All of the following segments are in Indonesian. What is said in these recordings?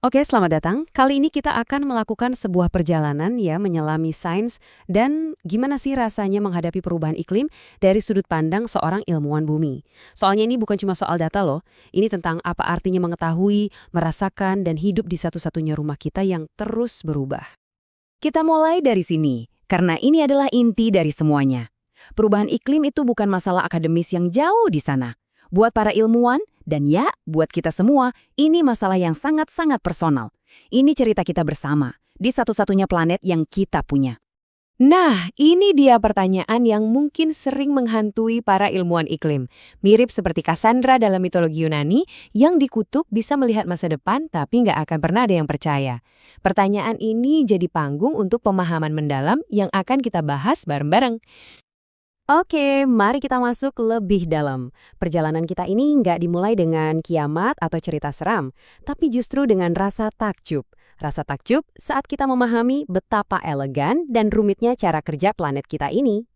Oke, selamat datang. Kali ini kita akan melakukan sebuah perjalanan ya menyelami sains dan gimana sih rasanya menghadapi perubahan iklim dari sudut pandang seorang ilmuwan bumi. Soalnya ini bukan cuma soal data loh, ini tentang apa artinya mengetahui, merasakan, dan hidup di satu-satunya rumah kita yang terus berubah. Kita mulai dari sini, karena ini adalah inti dari semuanya. Perubahan iklim itu bukan masalah akademis yang jauh di sana. Buat para ilmuwan, dan ya, buat kita semua, ini masalah yang sangat-sangat personal. Ini cerita kita bersama, di satu-satunya planet yang kita punya. Nah, ini dia pertanyaan yang mungkin sering menghantui para ilmuwan iklim. Mirip seperti Cassandra dalam mitologi Yunani yang dikutuk bisa melihat masa depan tapi nggak akan pernah ada yang percaya. Pertanyaan ini jadi panggung untuk pemahaman mendalam yang akan kita bahas bareng-bareng. Oke, mari kita masuk lebih dalam. Perjalanan kita ini nggak dimulai dengan kiamat atau cerita seram, tapi justru dengan rasa takjub. Rasa takjub saat kita memahami betapa elegan dan rumitnya cara kerja planet kita ini.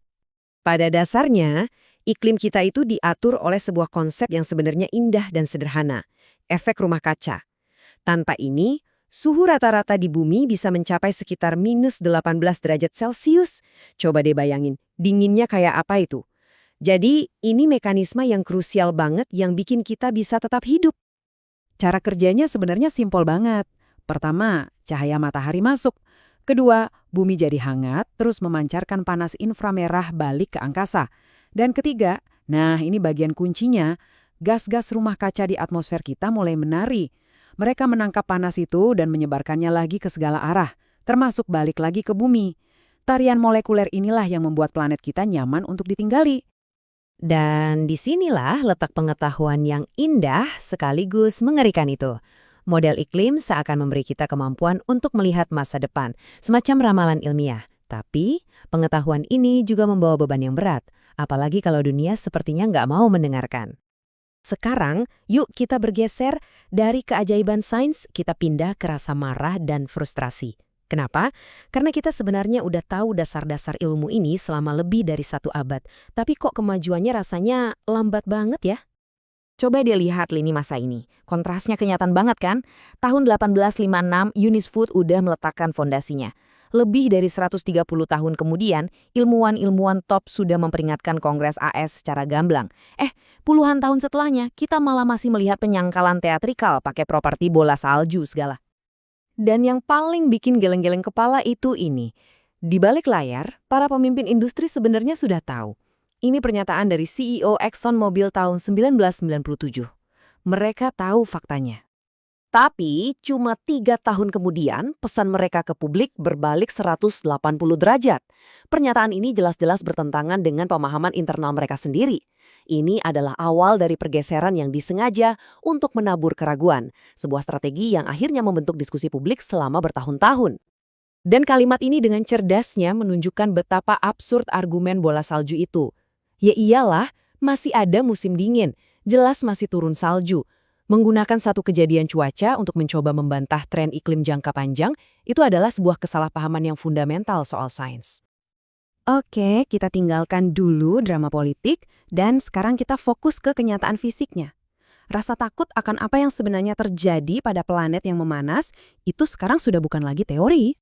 Pada dasarnya, iklim kita itu diatur oleh sebuah konsep yang sebenarnya indah dan sederhana, efek rumah kaca. Tanpa ini, suhu rata-rata di bumi bisa mencapai sekitar minus 18 derajat Celcius. Coba deh bayangin, dinginnya kayak apa itu? Jadi, ini mekanisme yang krusial banget yang bikin kita bisa tetap hidup. Cara kerjanya sebenarnya simpel banget. Pertama, cahaya matahari masuk. Kedua, bumi jadi hangat, terus memancarkan panas inframerah balik ke angkasa. Dan ketiga, nah ini bagian kuncinya, gas-gas rumah kaca di atmosfer kita mulai menari. Mereka menangkap panas itu dan menyebarkannya lagi ke segala arah, termasuk balik lagi ke bumi. Tarian molekuler inilah yang membuat planet kita nyaman untuk ditinggali. Dan disinilah letak pengetahuan yang indah sekaligus mengerikan itu. Model iklim seakan memberi kita kemampuan untuk melihat masa depan, semacam ramalan ilmiah. Tapi, pengetahuan ini juga membawa beban yang berat, apalagi kalau dunia sepertinya nggak mau mendengarkan. Sekarang, yuk kita bergeser dari keajaiban sains, kita pindah ke rasa marah dan frustrasi. Kenapa? Karena kita sebenarnya udah tahu dasar-dasar ilmu ini selama lebih dari 1 abad. Tapi kok kemajuannya rasanya lambat banget ya? Coba dia lihat lini masa ini. Kontrasnya kelihatan banget kan? Tahun 1856, Eunice Foot udah meletakkan fondasinya. Lebih dari 130 tahun kemudian, ilmuwan-ilmuwan top sudah memperingatkan Kongres AS secara gamblang. Puluhan tahun setelahnya, kita malah masih melihat penyangkalan teatrikal pakai properti bola salju segala. Dan yang paling bikin geleng-geleng kepala itu ini. Di balik layar, para pemimpin industri sebenarnya sudah tahu. Ini pernyataan dari CEO ExxonMobil tahun 1997. Mereka tahu faktanya. Tapi, cuma 3 tahun kemudian, pesan mereka ke publik berbalik 180 derajat. Pernyataan ini jelas-jelas bertentangan dengan pemahaman internal mereka sendiri. Ini adalah awal dari pergeseran yang disengaja untuk menabur keraguan, sebuah strategi yang akhirnya membentuk diskusi publik selama bertahun-tahun. Dan kalimat ini dengan cerdasnya menunjukkan betapa absurd argumen bola salju itu. Ya iyalah, masih ada musim dingin, jelas masih turun salju. Menggunakan satu kejadian cuaca untuk mencoba membantah tren iklim jangka panjang, itu adalah sebuah kesalahpahaman yang fundamental soal sains. Oke, kita tinggalkan dulu drama politik, dan sekarang kita fokus ke kenyataan fisiknya. Rasa takut akan apa yang sebenarnya terjadi pada planet yang memanas, itu sekarang sudah bukan lagi teori.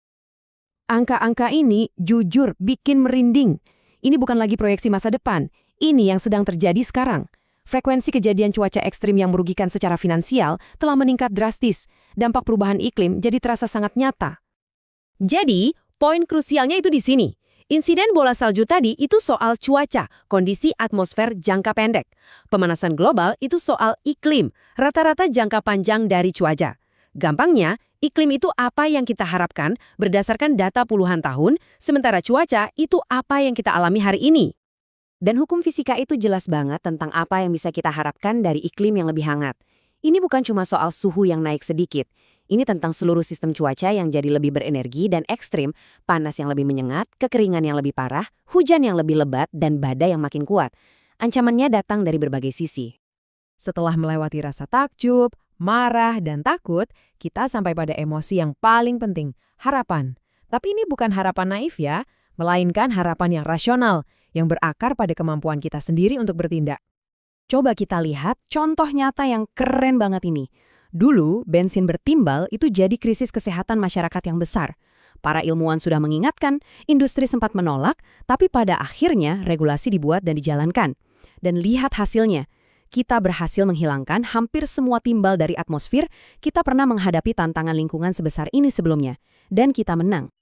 Angka-angka ini jujur bikin merinding. Ini bukan lagi proyeksi masa depan, ini yang sedang terjadi sekarang. Frekuensi kejadian cuaca ekstrim yang merugikan secara finansial telah meningkat drastis. Dampak perubahan iklim jadi terasa sangat nyata. Jadi, poin krusialnya itu di sini. Insiden bola salju tadi itu soal cuaca, kondisi atmosfer jangka pendek. Pemanasan global itu soal iklim, rata-rata jangka panjang dari cuaca. Gampangnya, iklim itu apa yang kita harapkan berdasarkan data puluhan tahun, sementara cuaca itu apa yang kita alami hari ini. Dan hukum fisika itu jelas banget tentang apa yang bisa kita harapkan dari iklim yang lebih hangat. Ini bukan cuma soal suhu yang naik sedikit. Ini tentang seluruh sistem cuaca yang jadi lebih berenergi dan ekstrim, panas yang lebih menyengat, kekeringan yang lebih parah, hujan yang lebih lebat, dan badai yang makin kuat. Ancamannya datang dari berbagai sisi. Setelah melewati rasa takjub, marah, dan takut, kita sampai pada emosi yang paling penting, harapan. Tapi ini bukan harapan naif ya, melainkan harapan yang rasional, yang berakar pada kemampuan kita sendiri untuk bertindak. Coba kita lihat contoh nyata yang keren banget ini. Dulu, bensin bertimbal itu jadi krisis kesehatan masyarakat yang besar. Para ilmuwan sudah mengingatkan, industri sempat menolak, tapi pada akhirnya regulasi dibuat dan dijalankan. Dan lihat hasilnya. Kita berhasil menghilangkan hampir semua timbal dari atmosfer, kita pernah menghadapi tantangan lingkungan sebesar ini sebelumnya. Dan kita menang.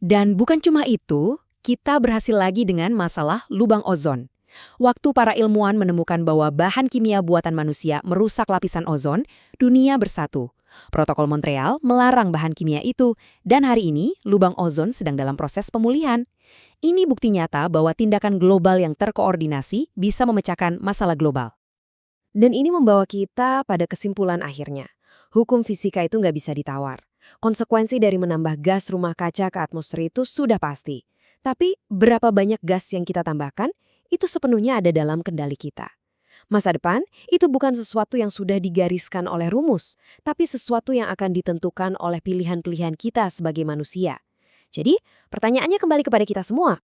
Dan bukan cuma itu, kita berhasil lagi dengan masalah lubang ozon. Waktu para ilmuwan menemukan bahwa bahan kimia buatan manusia merusak lapisan ozon, dunia bersatu. Protokol Montreal melarang bahan kimia itu, dan hari ini lubang ozon sedang dalam proses pemulihan. Ini bukti nyata bahwa tindakan global yang terkoordinasi bisa memecahkan masalah global. Dan ini membawa kita pada kesimpulan akhirnya. Hukum fisika itu nggak bisa ditawar. Konsekuensi dari menambah gas rumah kaca ke atmosfer itu sudah pasti. Tapi berapa banyak gas yang kita tambahkan, itu sepenuhnya ada dalam kendali kita. Masa depan itu bukan sesuatu yang sudah digariskan oleh rumus, tapi sesuatu yang akan ditentukan oleh pilihan-pilihan kita sebagai manusia. Jadi, pertanyaannya kembali kepada kita semua.